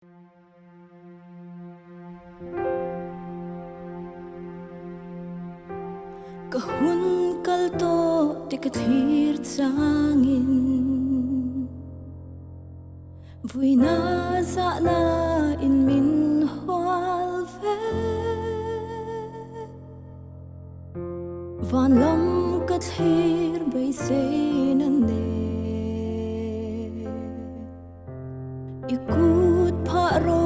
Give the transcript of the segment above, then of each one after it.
Kahun kalto di kathir changin vui na za na in min hwal ve van lam kathir bay se na ne ikut pha ro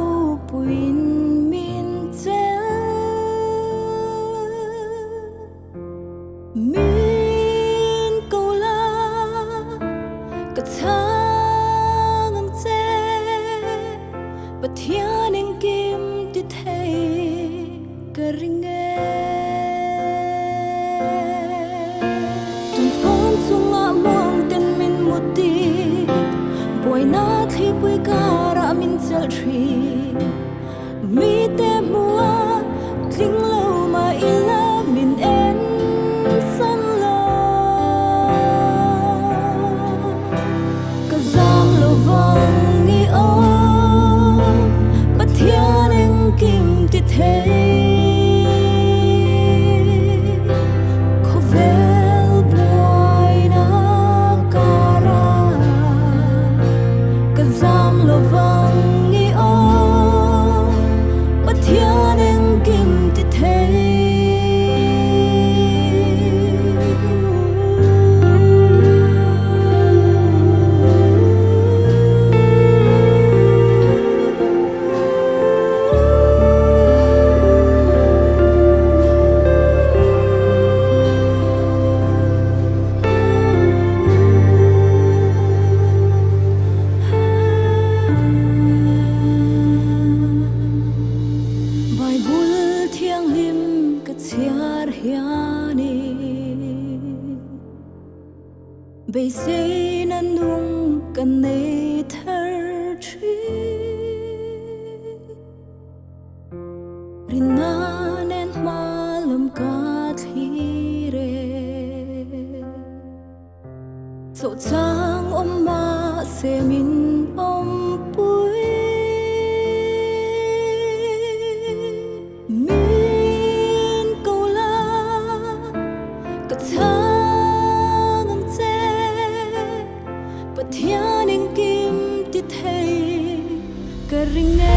puin min chel min câu la cả tháng ang che bất thiên anh kim ti thay cả ring nghe tuần phong sung ngã mong tên min một đi bồi na thi bồi cả ra min chel tri mi te mua kling lâu mà ila min en bây giờ nan nung cần nề thở tri rin na nen malam ka thi re so chang ma se min pui min câu la ka thiên anh kim ti thay cả ring nghe